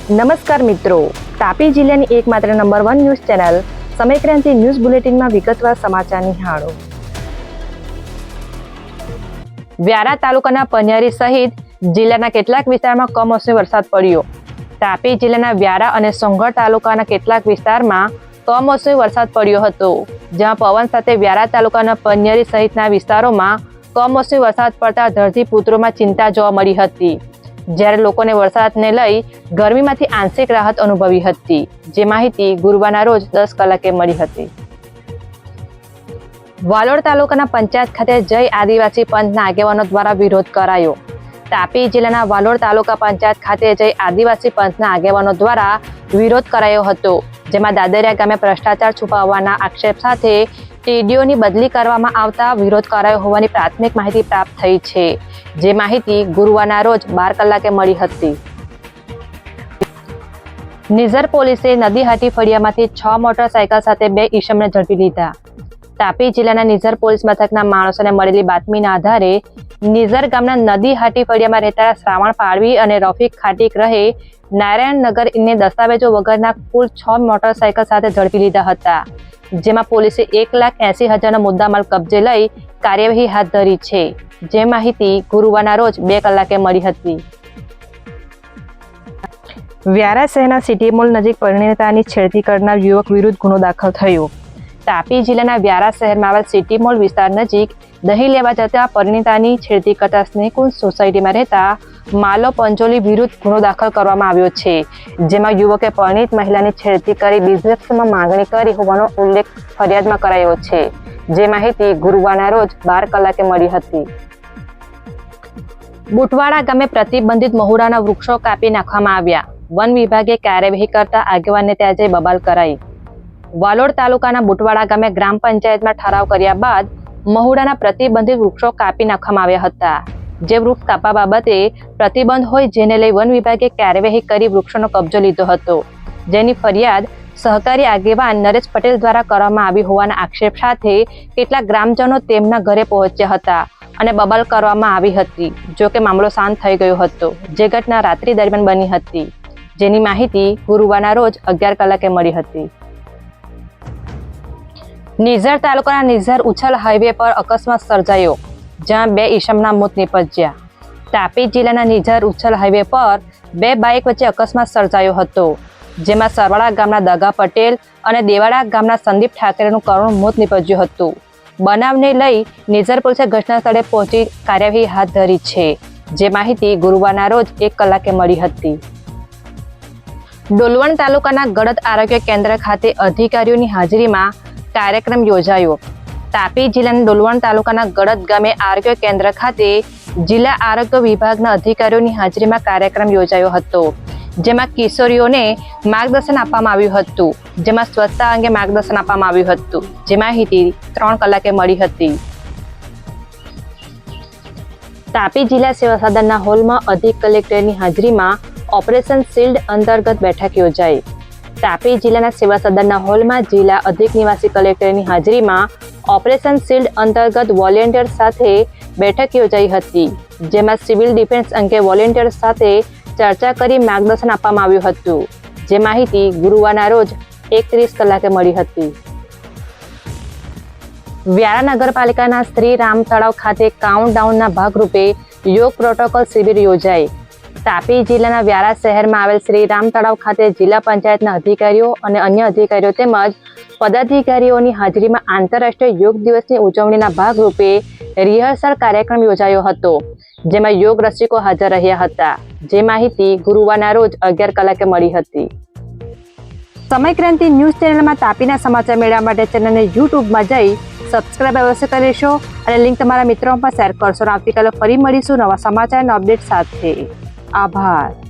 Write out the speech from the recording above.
નમસ્કાર મિત્રો, તાપી જિલ્લાની એકમાત્ર number 1 news channel Samaykranti news બુલેટિનમાં વિગતવાર સમાચાર નિહાળો. વ્યારા તાલુકાના પનિયારી સહિત જિલ્લાના કેટલાક વિસ્તારમાં કમોસમી વરસાદ પડ્યો. તાપી જિલ્લાના વ્યારા અને સોંગઢ તાલુકાના કેટલાક વિસ્તારમાં કમોસમી વરસાદ પડ્યો હતો, જ્યાં પવન સાથે વ્યારા તાલુકાના પનિયારી સહિતના વિસ્તારોમાં કમોસમી વરસાદ પડતા ધરતીપુત્રોમાં ચિંતા જોવા મળી હતી, જ્યારે લોકોને વરસાદને લઈ ગરમીમાંથી આંશિક રાહત અનુભવી હતી, જે માહિતી ગુરુવારના રોજ 10 કલાકે મળી હતી. વાલોડ તાલુકાના પંચાયત ખાતે જય આદિવાસી પંથના આગેવાનો દ્વારા વિરોધ કરાયો. તાપી જિલ્લાના વાલોડ તાલુકા પંચાયત ખાતે જય આદિવાસી પંથના આગેવાનો દ્વારા વિરોધ કરાયો હતો, જેમાં દાદરિયા ગામે ભ્રષ્ટાચાર છુપાવવાના આક્ષેપ સાથે ટીડીઓની બદલી કરવામાં આવતા વિરોધ કરાયો હોવાની પ્રાથમિક માહિતી પ્રાપ્ત થઈ છે, જે માહિતી ગુરુવારના રોજ 12 કલાકે મળી હતી. નિઝર પોલીસે નદી હાટી ફળિયામાંથી 6 મોટરસાયકલ સાથે 2 ઈસમને ઝડપી લીધા. તાપી જિલ્લાના નિઝર પોલીસ મથકના માણસોને મળેલી બાતમીના આધારે નિઝર ગામના નદી હાટી ફળિયામાં રહેતા શ્રાવણ પાડવી અને રફીક ખાટીક રહે નારાયણનગર ને દસ્તાવેજો વગરના કુલ 6 મોટરસાયકલ સાથે ઝડપી લીધા હતા, જેમાં પોલીસે 1,80,000નો મુદ્દામાલ કબજે લઈ કાર્યવાહી હાથ ધરી છે, જે માહિતી ગુરુવારના રોજ 2 કલાકે મળી હતી. વ્યારા શહેરના સિટી મોલ નજીક પરિણીતાની છેડતી કરનાર યુવક વિરુદ્ધ ગુનો દાખલ થયો. તાપી જિલ્લાના વ્યારા શહેરમાં આવેલ સિટી મોલ વિસ્તાર નજીક દહીં લેવા જતા પરિણીતાની છેડતી કરતા સ્નેહકુંજ સોસાયટીમાં રહેતા માલો પંચોલી વિરુદ્ધ ગુનો દાખલ કરવામાં આવ્યો છે, જેમાં યુવકે પરિણીત મહિલાની છેડતી કરી બિઝનેસમાં માંગણી કરી હોવાનો ઉલ્લેખ ફરિયાદમાં કરાયો છે, જે માહિતી ગુરુવારના રોજ 12 કલાકે મળી હતી. બુટવાડા ગામે પ્રતિબંધિત મહુડાના વૃક્ષો કાપી નાખવામાં આવ્યા. વન વિભાગે કાર્યવાહી કરતા આગેવાનને ત્યાં જઈ બબાલ કરાઈ. વાલોડ તાલુકાના બુટવાડા ગામે ગ્રામ પંચાયતમાં ઠરાવ કર્યા બાદ મહુડાના પ્રતિબંધિત વૃક્ષો કાપી નાખવામાં આવ્યા હતા, જે વૃક્ષ કાપવા બાબતે પ્રતિબંધ હોય, જેને લઈ વન વિભાગે કાર્યવાહી કરી વૃક્ષોનો કબજો લીધો હતો, જેની ફરિયાદ સહકારી આગેવાન નરેશ પટેલ દ્વારા કરવામાં આવી હોવાના આક્ષેપ સાથે કેટલાક ગ્રામજનો તેમના ઘરે પહોંચ્યા હતા અને બબાલ કરવામાં આવી હતી. જો કે મામલો શાંત થઈ ગયો હતો, જે ઘટના રાત્રિ દરમિયાન બની હતી, જેની માહિતી ગુરુવારના રોજ 11 કલાકે મળી હતી. નિઝર તાલુકાના નિઝર ઉછલ હાઈવે પર અકસ્માત સર્જાયો, જ્યાં 2 ઈસમના મોત નીપજ્યા. તાપી જિલ્લાના નિઝર ઉછલ હાઈવે પર 2 બાઇક વચ્ચે અકસ્માત સર્જાયો હતો, જેમાં સરવાળા ગામના દગા પટેલ અને દેવાડા ગામના સંદીપ ઠાકરેનું કરુણ મોત નીપજ્યું હતું. બનાવને લઈ નિઝર પોલીસે ઘટના સ્થળે પહોંચી કાર્યવાહી હાથ ધરી છે, જે માહિતી ગુરુવારના રોજ 1 કલાકે મળી હતી. ડોલવણ તાલુકાના ગળદ આરોગ્ય કેન્દ્ર ખાતે અધિકારીઓની હાજરીમાં કાર્યક્રમ યોજાયો. તાપી જિલ્લાના ડોલવણ તાલુકાના ગળદ ગામે આરોગ્ય કેન્દ્ર ખાતે જિલ્લા આરોગ્ય વિભાગના અધિકારીઓની હાજરીમાં કાર્યક્રમ યોજાયો હતો, જેમાં કિશોરીઓને માર્ગદર્શન આપવામાં આવ્યું હતું, જેમાં સ્વચ્છતા અંગે માર્ગદર્શન આપવામાં આવ્યું હતું, જે માહિતી 3 કલાકે મળી હતી. તાપી જિલ્લા સેવા સદનના હોલમાં અધિક કલેક્ટરની હાજરીમાં ઓપરેશન શિલ્ડ અંતર્ગત બેઠક યોજાઈ. તાપી જિલ્લાના સેવા સદનના હોલમાં જિલ્લા અધિક નિવાસી કલેક્ટરની હાજરીમાં ઓપરેશન શિલ્ડ અંતર્ગત વોલેન્ટિયર સાથે બેઠક યોજાઈ હતી, જેમાં સિવિલ ડિફેન્સ અંગે વોલેન્ટિયર સાથે ચર્ચા કરી માર્ગદર્શન આપવામાં આવ્યું હતું, જે માહિતી ગુરુવારના રોજ 1:30 કલાકે મળી હતી. વ્યારા નગરપાલિકાના શ્રી રામ તળાવ ખાતે કાઉન્ટડાઉનના ભાગરૂપે યોગ પ્રોટોકોલ શિબિર યોજાઈ. તાપી જિલ્લાના વ્યારા શહેરમાં આવેલ શ્રી રામ તળાવ ખાતે જિલ્લા પંચાયતના અધિકારીઓ અને અન્ય અધિકારીઓ તેમજ પદાધિકારીઓની હાજરીમાં આંતરરાષ્ટ્રીય યોગ દિવસની ઉજવણીના ભાગરૂપે રિહર્સલ કાર્યક્રમ યોજાયો હતો, જેમાં યોગ રસિકો હાજર રહ્યા હતા, જે માહિતી ગુરુવારના રોજ 11 કલાકે મળી હતી. સમયક્રાંતિ ન્યૂઝ ચેનલમાં તાપીના સમાચાર મેળવવા માટે ચેનલને યુટ્યુબમાં જઈ સબસ્ક્રાઇબ અવશ્ય કરીશો અને લિંક તમારા મિત્રોમાં શેર કરશો. આવતીકાલે ફરી મળીશું નવા સમાચારના અપડેટ સાથે. આભાર.